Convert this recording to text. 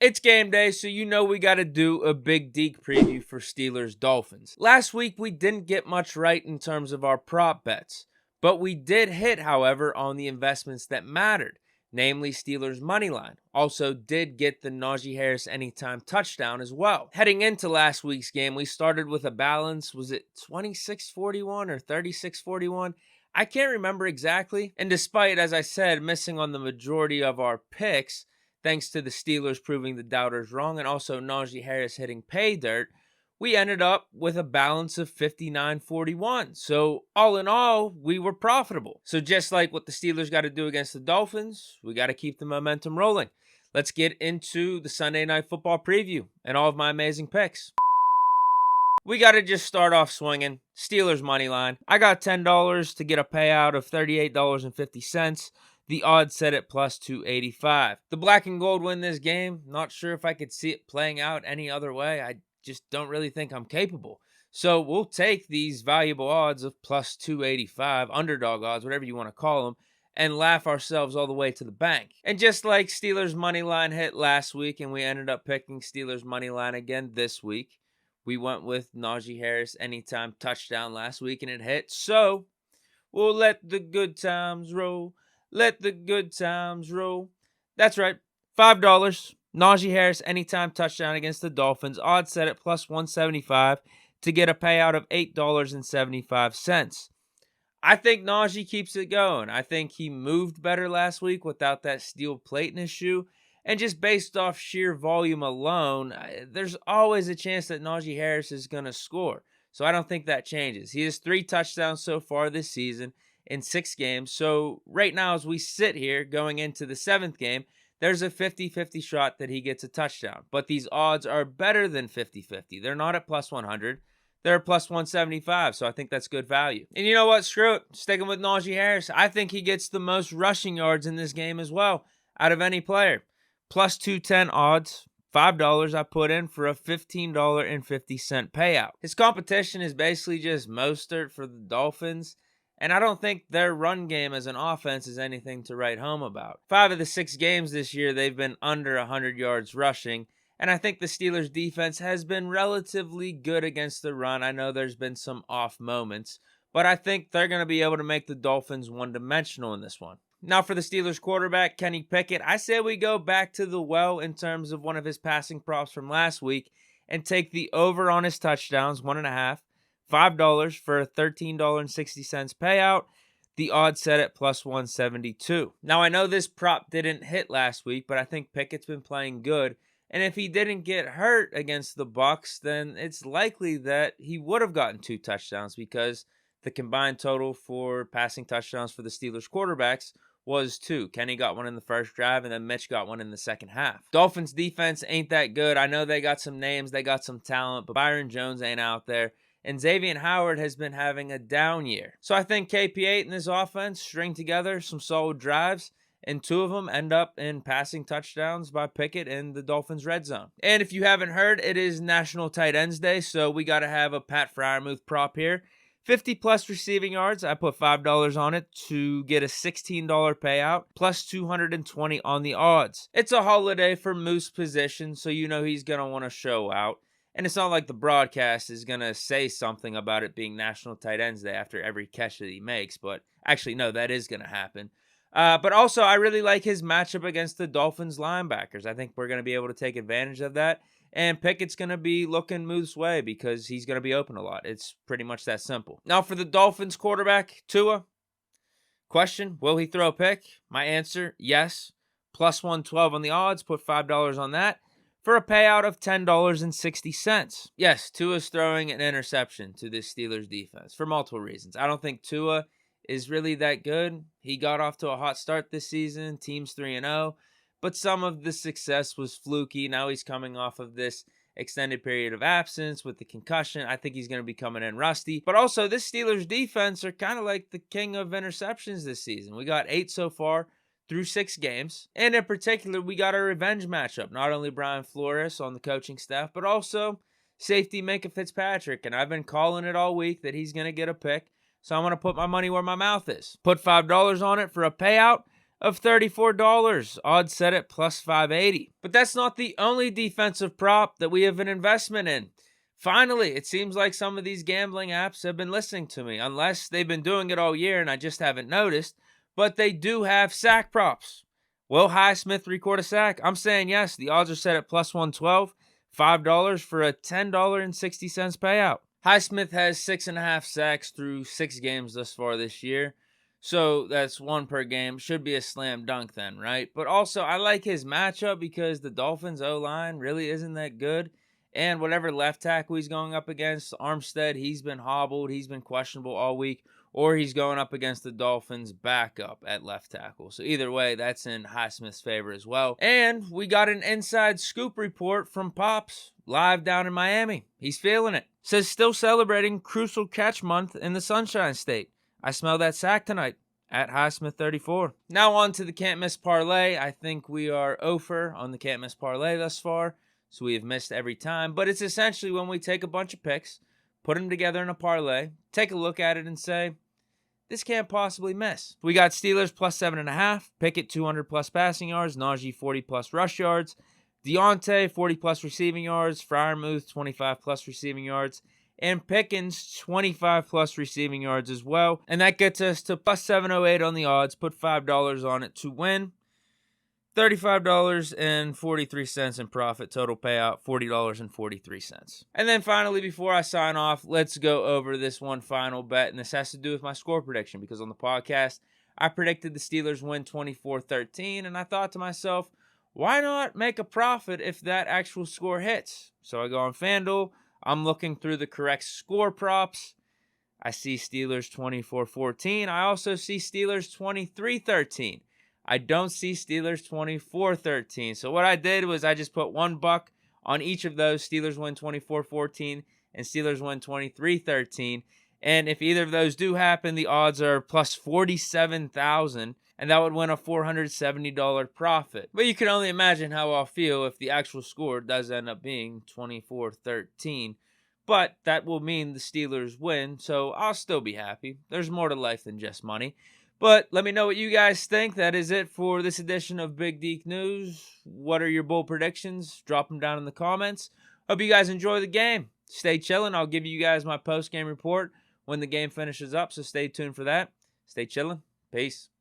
It's game day, so you know we got to do a big Deke preview for Steelers Dolphins. Last week, we didn't get much right in terms of our prop bets, but we did hit, however, on the investments that mattered, namely Steelers money line. Also did get the Najee Harris anytime touchdown as well. Heading into last week's game, we started with a balance. Was it 26-41 or 36-41? I can't remember exactly. And despite, as I said, missing on the majority of our picks, thanks to the Steelers proving the doubters wrong and also Najee Harris hitting pay dirt, we ended up with a balance of 59-41. So all in all, we were profitable. So just like what the Steelers got to do against the Dolphins, we got to keep the momentum rolling. Let's get into the Sunday Night Football preview and all of my amazing picks. We got to just start off swinging. Steelers money line. I got $10 to get a payout of $38.50. The odds set at plus 285. The black and gold win this game. Not sure if I could see it playing out any other way. I just don't really think I'm capable. So we'll take these valuable odds of plus 285, underdog odds, whatever you want to call them, and laugh ourselves all the way to the bank. And just like Steelers money line hit last week, and we ended up picking Steelers money line again this week, we went with Najee Harris anytime touchdown last week, and it hit. So we'll let the good times roll. Let the good times roll. That's right. $5. Najee Harris anytime touchdown against the Dolphins. Odds set at plus 175 to get a payout of $8.75. I think Najee keeps it going. I think he moved better last week without that steel plate in his shoe. And just based off sheer volume alone, there's always a chance that Najee Harris is going to score. So I don't think that changes. He has 3 touchdowns so far this season in 6 games. So right now, as we sit here going into the 7th game, there's a 50-50 shot that he gets a touchdown. But these odds are better than 50-50. They're not at plus 100. They're at plus 175. So I think that's good value. And you know what? Screw it. Sticking with Najee Harris. I think he gets the most rushing yards in this game as well out of any player. Plus 210 odds. $5 I put in for a $15.50 payout. His competition is basically just Mostert for the Dolphins. And I don't think their run game as an offense is anything to write home about. 5 of the 6 games this year, they've been under 100 yards rushing. And I think the Steelers' defense has been relatively good against the run. I know there's been some off moments, but I think they're going to be able to make the Dolphins one-dimensional in this one. Now for the Steelers quarterback, Kenny Pickett, I say we go back to the well in terms of one of his passing props from last week and take the over on his touchdowns, 1.5. $5 for a $13.60 payout. The odds set at plus 172. Now, I know this prop didn't hit last week, but I think Pickett's been playing good. And if he didn't get hurt against the Bucs, then it's likely that he would have gotten 2 touchdowns because the combined total for passing touchdowns for the Steelers quarterbacks was 2. Kenny got one in the first drive, and then Mitch got one in the second half. Dolphins defense ain't that good. I know they got some names, they got some talent, but Byron Jones ain't out there. And Xavier Howard has been having a down year. So I think KP8 and this offense string together some solid drives, and 2 of them end up in passing touchdowns by Pickett in the Dolphins' red zone. And if you haven't heard, it is National Tight Ends Day, so we got to have a Pat Freiermuth prop here. 50-plus receiving yards. I put $5 on it to get a $16 payout, plus 220 on the odds. It's a holiday for Moose position, so you know he's going to want to show out. And it's not like the broadcast is going to say something about it being National Tight Ends Day after every catch that he makes. But actually, no, that is going to happen. But also, I really like his matchup against the Dolphins linebackers. I think we're going to be able to take advantage of that. And Pickett's going to be looking Moose way because he's going to be open a lot. It's pretty much that simple. Now for the Dolphins quarterback, Tua. Question, will he throw a pick? My answer, yes. Plus 112 on the odds. Put $5 on that for a payout of $10.60. Yes, Tua's throwing an interception to this Steelers defense for multiple reasons. I don't think Tua is really that good. He got off to a hot start this season. Team's 3-0. But some of the success was fluky. Now he's coming off of this extended period of absence with the concussion. I think he's going to be coming in rusty. But also, this Steelers defense are kind of like the king of interceptions this season. We got 8 so far through 6 games. And in particular, we got a revenge matchup. Not only Brian Flores on the coaching staff, but also safety Minkah Fitzpatrick. And I've been calling it all week that he's going to get a pick. So I'm going to put my money where my mouth is. Put $5 on it for a payout of $34. Odds set at plus 580. But that's not the only defensive prop that we have an investment in. Finally, it seems like some of these gambling apps have been listening to me, unless they've been doing it all year and I just haven't noticed. But they do have sack props. Will Highsmith record a sack? I'm saying yes. The odds are set at plus 112, $5 for a $10.60 payout. Highsmith has 6.5 sacks through 6 games thus far this year. So that's 1 per game. Should be a slam dunk then, right? But also, I like his matchup because the Dolphins' O-line really isn't that good. And whatever left tackle he's going up against, Armstead, he's been hobbled. He's been questionable all week. Or he's going up against the Dolphins' backup at left tackle. So either way, that's in Highsmith's favor as well. And we got an inside scoop report from Pops live down in Miami. He's feeling it. Says still celebrating Crucial Catch Month in the Sunshine State. I smell that sack tonight at Highsmith34. Now on to the Can't Miss Parlay. I think we are over on the Can't Miss Parlay thus far. So we have missed every time. But it's essentially when we take a bunch of picks, put them together in a parlay, take a look at it and say, this can't possibly miss. We got Steelers plus 7.5, Pickett 200 plus passing yards, Najee 40 plus rush yards, Deontay 40 plus receiving yards, Freiermuth 25 plus receiving yards, and Pickens 25 plus receiving yards as well. And that gets us to plus 708 on the odds. Put $5 on it to win. $35.43 in profit. Total payout, $40.43. And then finally, before I sign off, let's go over this one final bet. And this has to do with my score prediction because on the podcast, I predicted the Steelers win 24-13. And I thought to myself, why not make a profit if that actual score hits? So I go on FanDuel. I'm looking through the correct score props. I see Steelers 24-14. I also see Steelers 23-13. I don't see Steelers 24-13. So what I did was I just put $1 on each of those. Steelers win 24-14 and Steelers win 23-13. And if either of those do happen, the odds are plus 47,000. And that would win a $470 profit. But you can only imagine how I'll feel if the actual score does end up being 24-13. But that will mean the Steelers win, so I'll still be happy. There's more to life than just money. But let me know what you guys think. That is it for this edition of Big Deke News. What are your bold predictions? Drop them down in the comments. Hope you guys enjoy the game. Stay chilling. I'll give you guys my post-game report when the game finishes up, so stay tuned for that. Stay chilling. Peace.